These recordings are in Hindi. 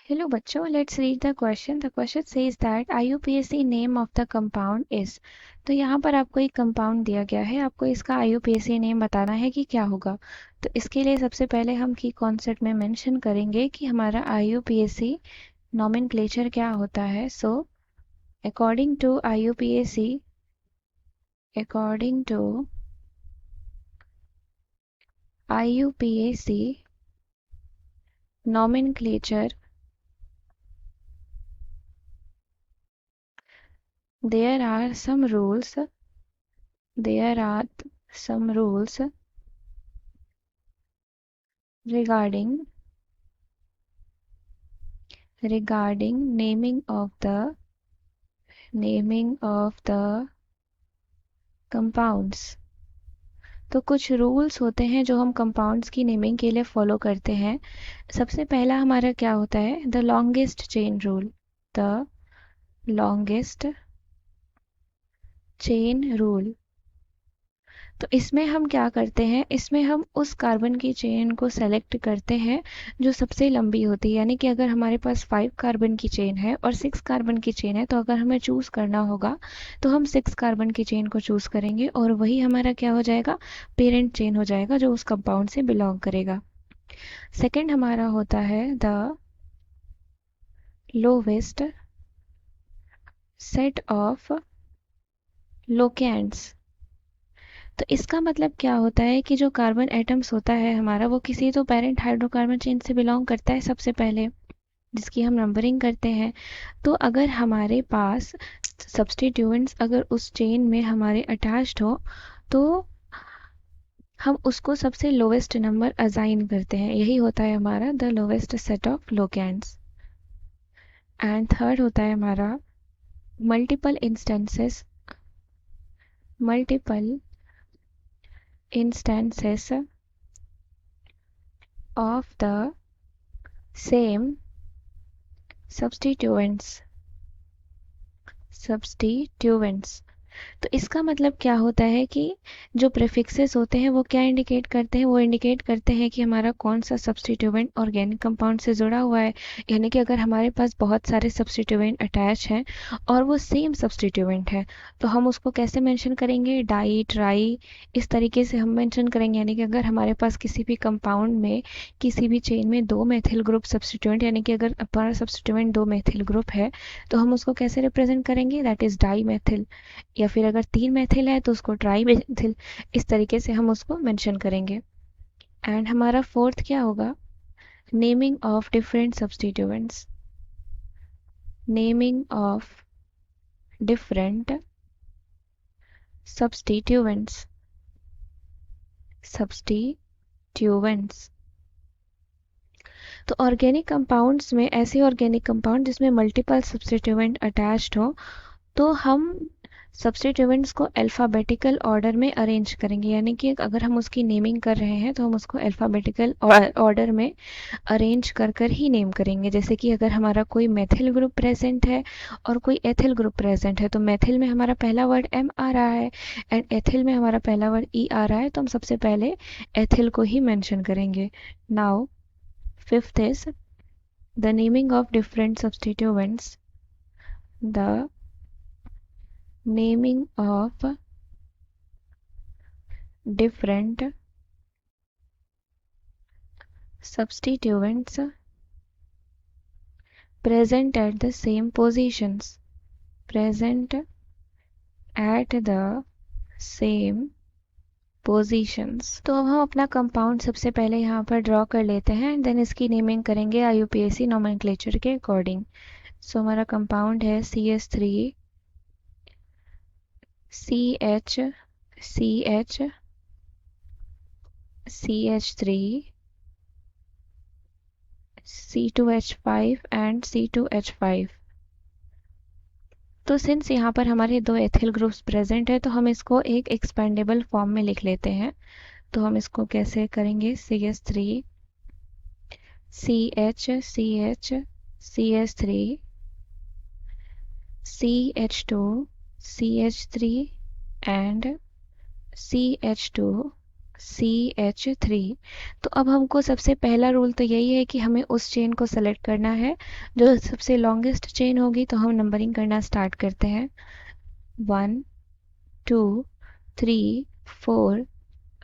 Hello बच्चों, let's read the question. The question says that IUPAC name of the compound is. तो यहाँ पर आपको एक कंपाउंड दिया गया है, आपको इसका IUPAC नेम बताना है कि क्या होगा। तो इसके लिए सबसे पहले हम की कॉन्सेप्ट में मेंशन करेंगे कि हमारा IUPAC नॉमेनक्लेचर क्या होता है। So according to IUPAC nomenclature, there are some rules regarding naming of the compounds। तो कुछ रूल्स होते हैं जो हम कंपाउंड्स की नेमिंग के लिए फॉलो करते हैं। सबसे पहला हमारा क्या होता है, the longest chain rule. The longest chain rule. तो इसमें हम क्या करते हैं, इसमें हम उस कार्बन की चेन को सेलेक्ट करते हैं जो सबसे लंबी होती है। यानी कि अगर हमारे पास 5 कार्बन की चेन है और 6 कार्बन की चेन है, तो अगर हमें चूज़ करना होगा तो हम 6 कार्बन की चेन को चूज़ करेंगे और वही हमारा क्या हो जाएगा, पेरेंट चेन हो जाएगा जो उस कंपाउंड से बिलोंग करेगा। सेकंड हमारा होता है द लोवेस्ट सेट ऑफ लोकेंड्स। तो इसका मतलब क्या होता है कि जो कार्बन एटम्स होता है हमारा, वो किसी तो पेरेंट हाइड्रोकार्बन चेन से बिलोंग करता है सबसे पहले, जिसकी हम नंबरिंग करते हैं। तो अगर हमारे पास सब्स्टिट्यूएंट्स अगर उस चेन में हमारे अटैच्ड हो तो हम उसको सबसे लोवेस्ट नंबर असाइन करते हैं। यही होता है हमारा the lowest set of locants. And third होता है हमारा multiple instances of the same substituents. तो इसका मतलब क्या होता है कि जो प्रीफिक्सेस होते हैं वो क्या इंडिकेट करते हैं, वो इंडिकेट करते हैं कि हमारा कौन सा सब्स्टिट्यूएंट ऑर्गेनिक कंपाउंड से जुड़ा हुआ है। यानी कि अगर हमारे पास बहुत सारे सब्स्टिट्यूएंट अटैच हैं और वो सेम सब्स्टिट्यूएंट है, तो हम उसको कैसे मेंशन करेंगे, डाई, ट्राई, इस तरीके से हम मेंशन करेंगे। यानी कि अगर हमारे पास किसी भी कंपाउंड में किसी भी चेन में 2 मेथिल ग्रुप सब्स्टिट्यूएंट, यानी कि अगर हमारा सब्स्टिट्यूएंट 2 मेथिल ग्रुप है तो हम उसको कैसे रिप्रेजेंट करेंगे, दैट इज डाई मेथिल। या फिर अगर 3 मेथिल है तो उसको ट्राई मेथिल। इस तरीके से हम उसको मेंशन करेंगे। एंड हमारा फोर्थ क्या होगा, naming of different substituents. Naming of different substituents. तो ऑर्गेनिक कंपाउंड्स में ऐसे ऑर्गेनिक कंपाउंड जिसमें मल्टीपल सब्स्टिट्यूएंट अटैच्ड हो, तो हम सब्स्टिट्यूएंट्स को अल्फ़ाबेटिकल ऑर्डर में अरेंज करेंगे। यानी कि अगर हम उसकी नेमिंग कर रहे हैं तो हम उसको अल्फ़ाबेटिकल ऑर्डर में अरेंज कर कर ही नेम करेंगे। जैसे कि अगर हमारा कोई मेथिल ग्रुप प्रेजेंट है और कोई एथिल ग्रुप प्रेजेंट है, तो मेथिल में हमारा पहला वर्ड एम आ रहा है एंड एथिल में हमारा पहला वर्ड ई आ रहा है, तो हम सबसे पहले एथिल को ही मेंशन करेंगे। Now fifth is the naming of different substituents. The naming of different substituents present at the same positions, present at the same positions। तो अब हम अपना कंपाउंड सबसे पहले यहाँ पर ड्रॉ कर लेते हैं एंड देन इसकी नेमिंग करेंगे IUPAC नोमेनक्लेचर के अकॉर्डिंग। सो हमारा कंपाउंड है CH3 CH CH CH3 C2H5 and C2H5। तो सिंस यहाँ पर हमारे 2 एथिल ग्रुप्स प्रेजेंट है तो हम इसको एक एक्सपेंडेबल फॉर्म में लिख लेते हैं। तो हम इसको कैसे करेंगे, CH3 CH CH CH3 CH2 CH3 and CH2 CH3। तो अब हमको सबसे पहला रूल तो यही है कि हमें उस चेन को सेलेक्ट करना है जो सबसे लॉन्गेस्ट चेन होगी। तो हम नंबरिंग करना स्टार्ट करते हैं, 1 2 3 4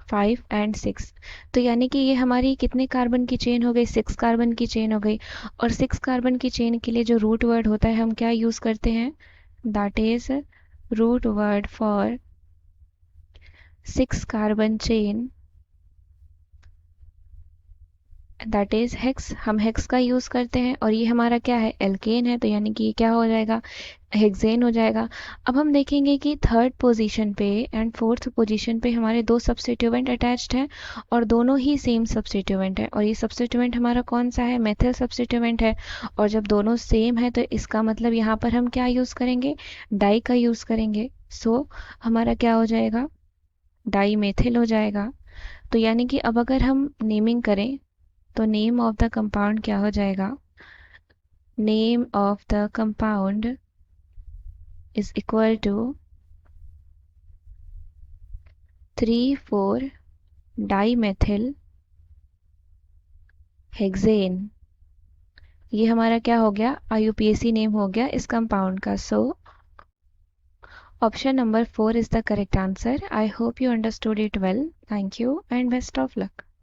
5 एंड 6। तो यानी कि ये हमारी कितने कार्बन की चेन हो गई, 6 कार्बन की चेन हो गई। और 6 कार्बन की चेन के लिए जो रूट वर्ड होता है हम क्या यूज़ करते हैं, that is root word for 6 carbon chain, that is hex. हम हेक्स का यूज़ करते हैं और ये हमारा क्या है, एल्केन है। तो यानी कि ये क्या हो जाएगा, हेक्सेन हो जाएगा। अब हम देखेंगे कि थर्ड पोजीशन पे एंड फोर्थ पोजीशन पे हमारे दो सब्स्टिट्यूएंट अटैच्ड हैं और दोनों ही सेम सब्स्टिट्यूएंट है। और ये सब्स्टिट्यूएंट हमारा कौन सा है, मेथिल सब्स्टिट्यूएंट है। और जब दोनों सेम है तो इसका मतलब यहाँ पर हम क्या यूज़ करेंगे, डाई का यूज़ करेंगे। सो हमारा क्या हो जाएगा, डाई मेथिल हो जाएगा। तो यानी कि अब अगर हम नेमिंग करें तो नेम ऑफ द कंपाउंड क्या हो जाएगा, name of the compound is equal to 3,4 dimethyl hexane. ये हमारा क्या हो गया, IUPAC नेम हो गया इस कंपाउंड का। So option number 4 is the correct answer. I hope you understood it well. Thank you and best of luck.